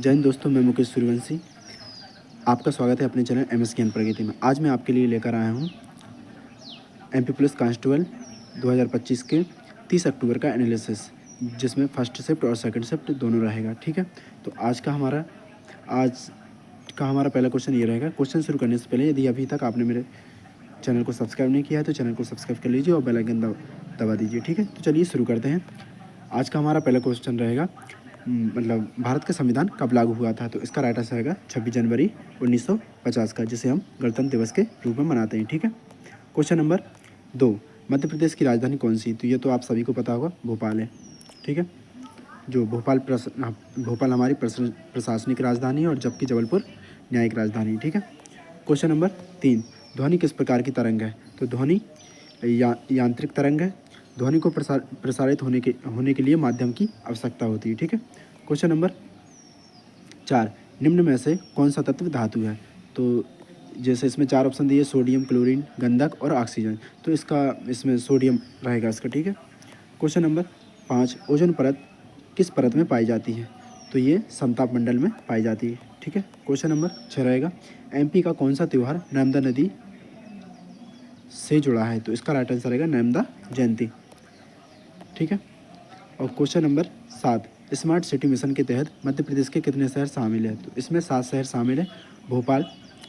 जय हिंद दोस्तों, मैं मुकेश सूर्यवंशी। आपका स्वागत है अपने चैनल एमएस ज्ञान प्रगति में। आज मैं आपके लिए लेकर आया हूँ एमपी पुलिस कांस्टेबल 2025 के 30 अक्टूबर का एनालिसिस, जिसमें फर्स्ट शिफ्ट और सेकंड शिफ्ट दोनों रहेगा। ठीक है, तो आज का हमारा पहला क्वेश्चन ये रहेगा। क्वेश्चन शुरू करने से पहले यदि अभी तक आपने मेरे चैनल को सब्सक्राइब नहीं किया है तो चैनल को सब्सक्राइब कर लीजिए और बेल आइकन दबा दीजिए। ठीक है, तो चलिए शुरू करते हैं। आज का हमारा पहला क्वेश्चन रहेगा भारत का संविधान कब लागू हुआ था। तो इसका राइट आंसर रहेगा 26 जनवरी 1950 का, जिसे हम गणतंत्र दिवस के रूप में मनाते हैं। ठीक है, क्वेश्चन नंबर 2, मध्य प्रदेश की राजधानी कौन सी। तो ये तो आप सभी को पता होगा, भोपाल है। ठीक है, जो भोपाल हमारी प्रशासनिक राजधानी है और जबकि जबलपुर न्यायिक राजधानी। ठीक है, क्वेश्चन नंबर 3, ध्वनि किस प्रकार की तरंग है। तो ध्वनि यांत्रिक तरंग है। ध्वनि को प्रसारित होने के लिए माध्यम की आवश्यकता होती है। ठीक है, क्वेश्चन नंबर 4, निम्न में से कौन सा तत्व धातु है। तो जैसे इसमें 4 ऑप्शन दिए, सोडियम, क्लोरीन, गंधक और ऑक्सीजन, तो इसमें सोडियम रहेगा इसका। ठीक है, क्वेश्चन नंबर 5, ओजोन परत किस परत में पाई जाती है। तो ये समताप मंडल में पाई जाती है। ठीक है, क्वेश्चन नंबर 6 रहेगा, एमपी का कौन सा त्यौहार नर्मदा नदी से जुड़ा है। तो इसका राइट आंसर रहेगा नर्मदा जयंती। ठीक है, और question number 7, smart city mission के तहत मध्य प्रदेश के कितने शहर शामिल हैं। तो इसमें 7 शहर शामिल हैं। भोपाल,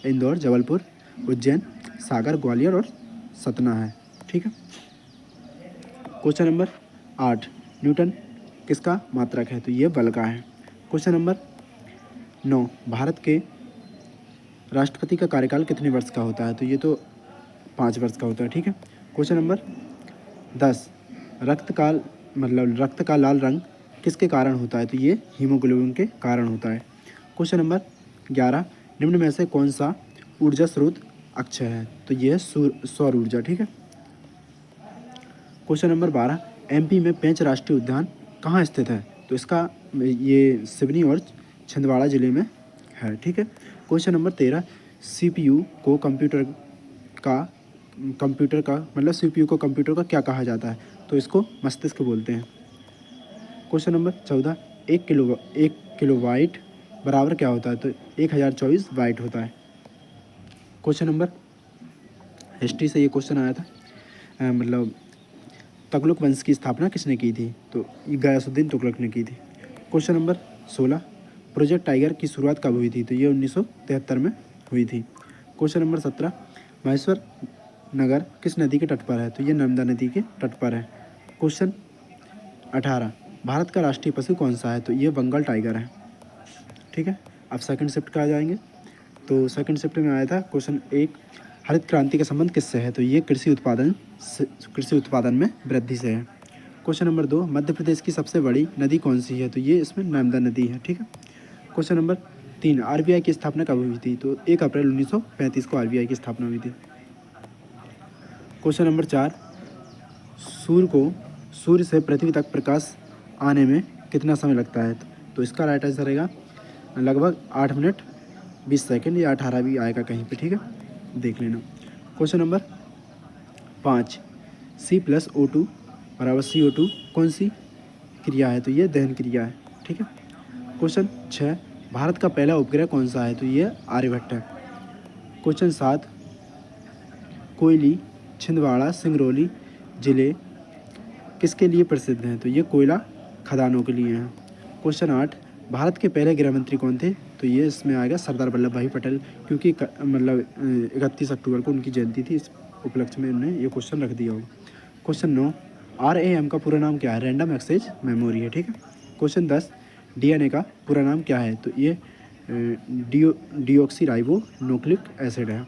इंदौर, जबलपुर, उज्जैन, सागर, ग्वालियर और सतना है। ठीक है, क्वेश्चन नंबर 8, न्यूटन किसका मात्रक है। तो ये बल का है। क्वेश्चन नंबर 9, भारत के राष्ट्रपति का कार्यकाल कितने वर्ष का होता है। तो ये तो 5 वर्ष का होता है। ठीक है, क्वेश्चन नंबर 10, रक्त का लाल रंग किसके कारण होता है। तो ये हीमोग्लोबिन के कारण होता है। क्वेश्चन नंबर 11, निम्न में से कौन सा ऊर्जा स्रोत अक्षय है। तो ये है सौर ऊर्जा। ठीक है, क्वेश्चन नंबर 12, एमपी में पेंच राष्ट्रीय उद्यान कहाँ स्थित है। तो इसका ये सिवनी और छिंदवाड़ा जिले में है। ठीक है, क्वेश्चन नंबर 13, सीपीयू को कंप्यूटर का क्या कहा जाता है। तो इसको मस्तिष्क बोलते हैं। क्वेश्चन नंबर 14, 1 किलोवाट बराबर क्या होता है। तो 1024 वाट होता है। क्वेश्चन नंबर, हिस्ट्री से ये क्वेश्चन आया था, तुगलक वंश की स्थापना किसने की थी। तो गयासुद्दीन तुगलक ने की थी। क्वेश्चन नंबर 16, प्रोजेक्ट टाइगर की शुरुआत कब हुई थी। तो ये 1973 में हुई थी। क्वेश्चन नंबर 17, महेश्वर नगर किस नदी के तट पर है। तो ये नर्मदा नदी के तट पर है। क्वेश्चन 18, भारत का राष्ट्रीय पशु कौन सा है। तो ये बंगाल टाइगर है। ठीक है, अब सेकंड शिफ्ट का आ जाएंगे। तो सेकंड शिफ्ट में आया था क्वेश्चन 1, हरित क्रांति का संबंध किससे है। तो ये कृषि उत्पादन में वृद्धि से है। क्वेश्चन नंबर 2, मध्य प्रदेश की सबसे बड़ी नदी कौन सी है। तो ये इसमें नर्मदा नदी है। ठीक है, क्वेश्चन नंबर 3, आरबीआई की स्थापना कब हुई थी। तो 1 अप्रैल 1935 को आरबीआई की स्थापना हुई थी। क्वेश्चन नंबर 4, सूर्य से पृथ्वी तक प्रकाश आने में कितना समय लगता है। तो इसका राइट आंसर रहेगा लगभग 8 मिनट 20 सेकंड या 18 भी आएगा कहीं पे। ठीक है, देख लेना। क्वेश्चन नंबर 5, C+O2 बराबर CO2 कौन सी क्रिया है। तो ये दहन क्रिया है। ठीक है, क्वेश्चन 6, भारत का पहला उपग्रह कौन सा है। तो ये आर्यभट्ट है। क्वेश्चन 7, कोयली, छिंदवाड़ा, सिंगरौली जिले किसके लिए प्रसिद्ध हैं। तो ये कोयला खदानों के लिए हैं। क्वेश्चन 8, भारत के पहले गृह मंत्री कौन थे। तो ये इसमें आएगा सरदार वल्लभ भाई पटेल, क्योंकि 31 अक्टूबर को उनकी जयंती थी। इस उपलक्ष्य में उन्होंने ये क्वेश्चन रख दिया होगा। क्वेश्चन 9, RAM का पूरा नाम क्या है। रैंडम एक्सेस मेमोरी है। ठीक है, क्वेश्चन 10, DNA का पूरा नाम क्या है। तो ये डीऑक्सी न्यूक्लिक एसिड है।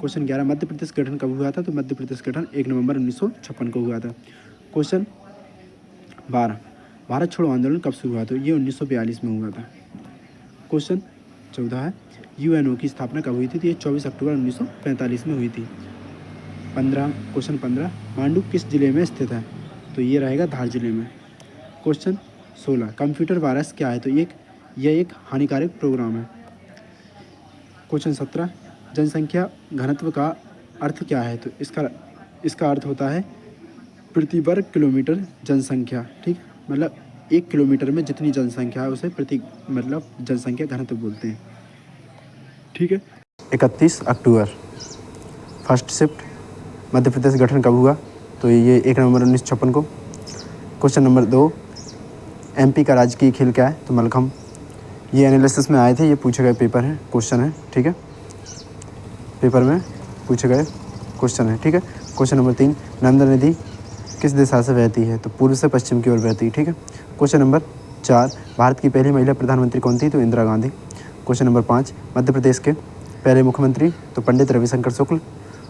क्वेश्चन 11, मध्य प्रदेश गठन कब हुआ था। तो मध्य प्रदेश गठन 1 नवंबर 1956 को हुआ था। क्वेश्चन 12, भारत छोड़ो आंदोलन कब शुरू हुआ। तो ये 1942 में हुआ था। क्वेश्चन 14 है, UNO की स्थापना कब हुई थी। तो ये 24 अक्टूबर 1945 में हुई थी। क्वेश्चन 15, मांडू किस जिले में स्थित है। तो ये रहेगा धार जिले में। क्वेश्चन 16, कंप्यूटर वायरस क्या है। तो यह एक हानिकारक प्रोग्राम है। क्वेश्चन 17, जनसंख्या घनत्व का अर्थ क्या है। तो इसका अर्थ होता है प्रति वर्ग किलोमीटर जनसंख्या। ठीक, मतलब 1 किलोमीटर में जितनी जनसंख्या है उसे प्रति मतलब जनसंख्या घनत्व बोलते हैं। ठीक है। 31 October first shift Madhya Pradesh गठन कब हुआ? तो ये 1 नवंबर 1956 को। क्वेश्चन नंबर 2, एमपी का राजकीय खेल क्या है? तो मलखम्ब। ये एनालिसिस में आए थे, ये पूछे गए पेपर है, क्वेश्चन है। ठीक है, पेपर में पूछे गए क्वेश्चन है। ठीक है। क्वेश्चन नंबर 3, नर्मदा नदी किस दिशा से बहती है? तो पूर्व से पश्चिम की ओर बहती है। ठीक है। क्वेश्चन नंबर 4, भारत की पहली महिला प्रधानमंत्री कौन थी? तो इंदिरा गांधी। क्वेश्चन नंबर 5, मध्य प्रदेश के पहले मुख्यमंत्री? तो पंडित रविशंकर शुक्ल।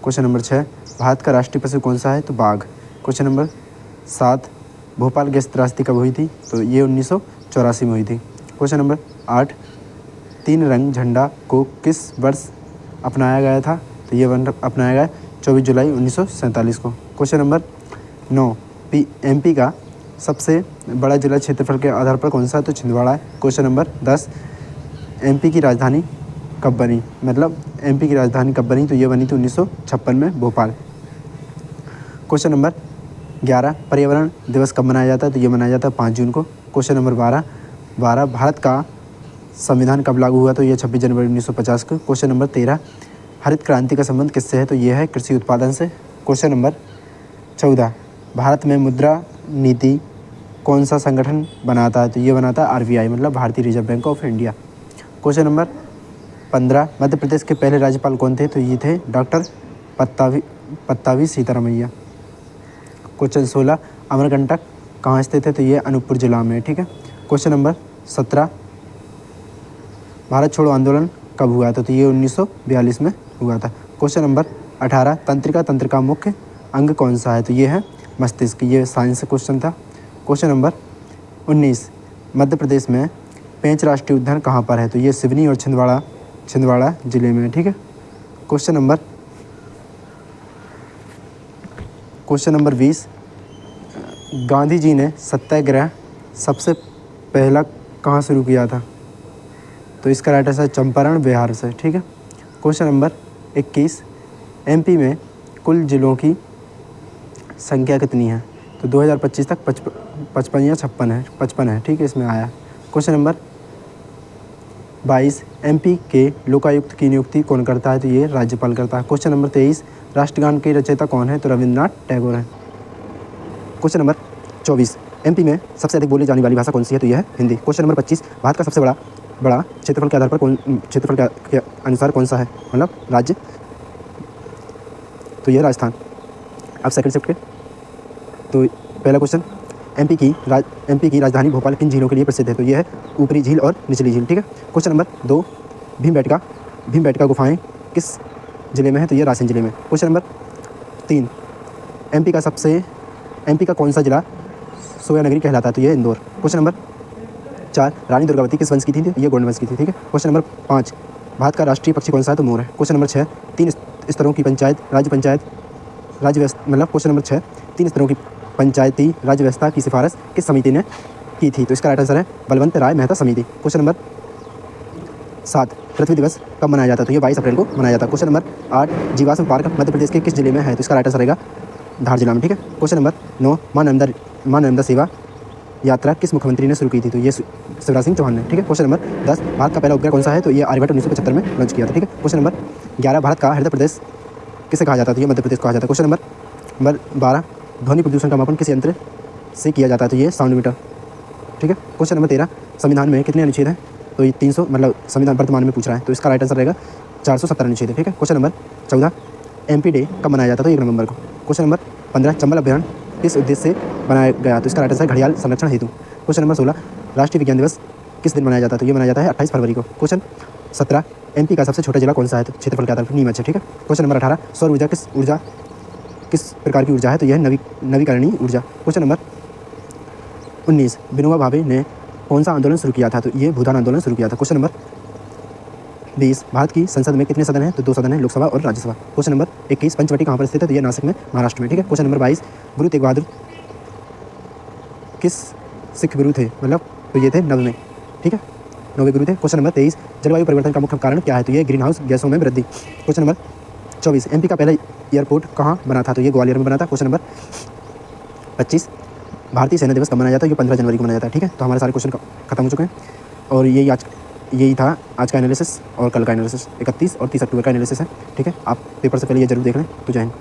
क्वेश्चन नंबर 6, भारत का राष्ट्रीय पशु कौन सा है? तो बाघ। क्वेश्चन नंबर 7, भोपाल गैस त्रासदी कब हुई थी? तो ये 1984 में हुई थी। क्वेश्चन नंबर 8, 3 रंग झंडा को किस वर्ष अपनाया गया था? तो ये अपनाया गया 24 जुलाई 1947 को। क्वेश्चन नंबर 9, एमपी का सबसे बड़ा जिला क्षेत्रफल के आधार पर कौन सा है? तो छिंदवाड़ा है। क्वेश्चन नंबर 10, एमपी की राजधानी कब बनी? मतलब एमपी की राजधानी कब बनी? तो ये बनी थी 1956 में, भोपाल। क्वेश्चन नंबर 11, पर्यावरण दिवस कब मनाया जाता है? तो ये मनाया जाता है 5 जून को। क्वेश्चन नंबर 12, भारत का संविधान कब लागू हुआ? तो ये 26 जनवरी 1950 को। क्वेश्चन नंबर 13, हरित क्रांति का संबंध किससे है? तो ये है कृषि उत्पादन से। क्वेश्चन नंबर 14, भारत में मुद्रा नीति कौन सा संगठन बनाता है? तो ये बनाता है आरबीआई, मतलब भारतीय reserve bank of India. Question number 15, Madhya Pradesh के पहले राज्यपाल कौन थे? तो ये थे डॉक्टर पत्तावी सीतारामैया। क्वेश्चन 16, अमरकंटक कहाँ स्थित है? तो ये अनूपपुर जिला में। ठीक है। क्वेश्चन नंबर 17, भारत छोड़ो आंदोलन कब हुआ था? तो ये 1942 में हुआ था। क्वेश्चन नंबर 18, तंत्र का मुख्य अंग कौन सा है? तो ये है मस्तिष्क। ये साइंस से क्वेश्चन था। क्वेश्चन नंबर 19, मध्य प्रदेश में पेंच राष्ट्रीय उद्यान कहाँ पर है? तो ये सिवनी और छिंदवाड़ा जिले में। ठीक है। क्वेश्चन नंबर 20, गांधी जी ने सत्याग्रह सबसे पहला कहाँ शुरू किया था? तो इसका राइट आंसर है चंपारण, बिहार से। ठीक है। क्वेश्चन नंबर 21, एमपी में कुल जिलों की संख्या कितनी है? तो 2025 तक 55 या 56 है। ठीक है, इसमें आया। क्वेश्चन नंबर 22, एमपी के लोकायुक्त की नियुक्ति कौन करता है? तो ये राज्यपाल करता है। क्वेश्चन नंबर 23, राष्ट्रगान के रचयिता कौन है? तो रविंद्रनाथ टैगोर है। क्वेश्चन नंबर 24, एमपी में सबसे अधिक बोली जाने वाली भाषा कौन सी है? तो यह है हिंदी। क्वेश्चन नंबर 25, भारत का सबसे बड़ा क्षेत्रफल के आधार पर क्षेत्रफल के अनुसार कौन सा है, मतलब राज्य? तो यह राजस्थान। अब सेकंड शिफ्ट के तो पहला क्वेश्चन, एमपी की राजधानी भोपाल किन झीलों के लिए प्रसिद्ध है? तो यह है ऊपरी झील और निचली झील। ठीक है। क्वेश्चन नंबर 2, भीमबेटका गुफाएं किस जिले में है? तो यह रायसेन जिले में। क्वेश्चन नंबर 3, एमपी का कौन सा जिला सोया नगरी कहलाता है? तो यह इंदौर। क्वेश्चन नंबर 4, रानी दुर्गावती किस वंश की थी? ये गोंड वंश की थी। ठीक है। क्वेश्चन नंबर 5, भारत का राष्ट्रीय पक्षी कौन सा है? तो मोर है। क्वेश्चन नंबर 6, 3 स्तरों की पंचायत राज्य मतलब क्वेश्चन नंबर 6, 3 स्तरों की पंचायती राज्य व्यवस्था की सिफारिश किस समिति ने की थी? तो इसका राइट आंसर है बलवंत राय मेहता समिति। क्वेश्चन नंबर 7, पृथ्वी दिवस कब मनाया जाता है? तो ये 22 अप्रैल को मनाया जाता है। क्वेश्चन नंबर 8, जीवाश्म पार्क मध्य प्रदेश के किस जिले में है? तो इसका राइट आंसर रहेगा धार जिला में। ठीक है। क्वेश्चन नंबर 9, माँ नर्मदा सेवा यात्रा किस मुख्यमंत्री ने शुरू की थी? तो ये शिवराज सिंह चौहान ने। ठीक है। क्वेश्चन नंबर 10, भारत का पहला उपग्रह कौन सा है? तो ये आर्यभट्ट 1975 में लॉन्च किया था। ठीक है। क्वेश्चन नंबर 11, भारत का हृदय प्रदेश किसे कहा जाता है? तो ये मध्य प्रदेश कहा जाता है। क्वेश्चन नंबर 12, ध्वनि प्रदूषण का मापन किस यंत्र से किया जाता है? तो ये साउंड मीटर। ठीक है। क्वेश्चन नंबर 13, संविधान में कितने अनुच्छेद हैं? तो ये 300, मतलब संविधान वर्तमान में पूछ रहा है, तो इसका राइट आंसर रहेगा 470 अनुच्छेद है। ठीक है। क्वेश्चन नंबर 14, एमपी डे कब मनाया जाता है? तो 1 नवंबर को। क्वेश्चन नंबर 15, चंबल अभ्यारण्य किस उद्देश्य से बनाया गया? तो इसका राइट आंसर है घड़ियाल संरक्षण हेतु। क्वेश्चन नंबर 16, राष्ट्रीय विज्ञान दिवस किस दिन मनाया जाता है? तो ये मनाया जाता है 28 फरवरी को। क्वेश्चन 17, एमपी का सबसे छोटा जिला कौन सा है? तो क्षेत्रफल के आधार पर नीमच है। ठीक है। क्वेश्चन नंबर 18, सौर ऊर्जा किस प्रकार की ऊर्जा है? तो यह नवीकरणीय ऊर्जा। क्वेश्चन नंबर 19, विनोबा भावे ने कौन सा आंदोलन शुरू किया था? तो ये भूदान आंदोलन शुरू किया था। क्वेश्चन नंबर 20, भारत की संसद में कितने सदन हैं? तो 2 सदन हैं, लोकसभा और राज्यसभा। क्वेश्चन नंबर 21, पंचवटी कहाँ पर स्थित है? तो ये नासिक में, महाराष्ट्र में। ठीक है। क्वेश्चन नंबर 22, गुरु तेग बहादुर किस सिख गुरु थे? मतलब तो ये थे 9वें। ठीक है, 9वें गुरु थे। क्वेश्चन नंबर 23, जलवायु परिवर्तन का मुख्य कारण क्या है? तो ये ग्रीन हाउस गैसों में वृद्धि। क्वेश्चन नंबर 24, एमपी का पहला एयरपोर्ट कहाँ बना था? तो ये ग्वालियर में बना था। क्वेश्चन नंबर 25, भारतीय सेना दिवस कब मनाया जाता है? ये 15 जनवरी को मनाया जाता है। ठीक है, तो हमारे सारे क्वेश्चन खत्म हो चुके हैं और यही था आज का एनालिसिस और कल का एनालिसिस 31 और 30 अक्टूबर का एनालिसिस है। ठीक है, आप पेपर से पहले ये जरूर देख लें। तो जय हिंद।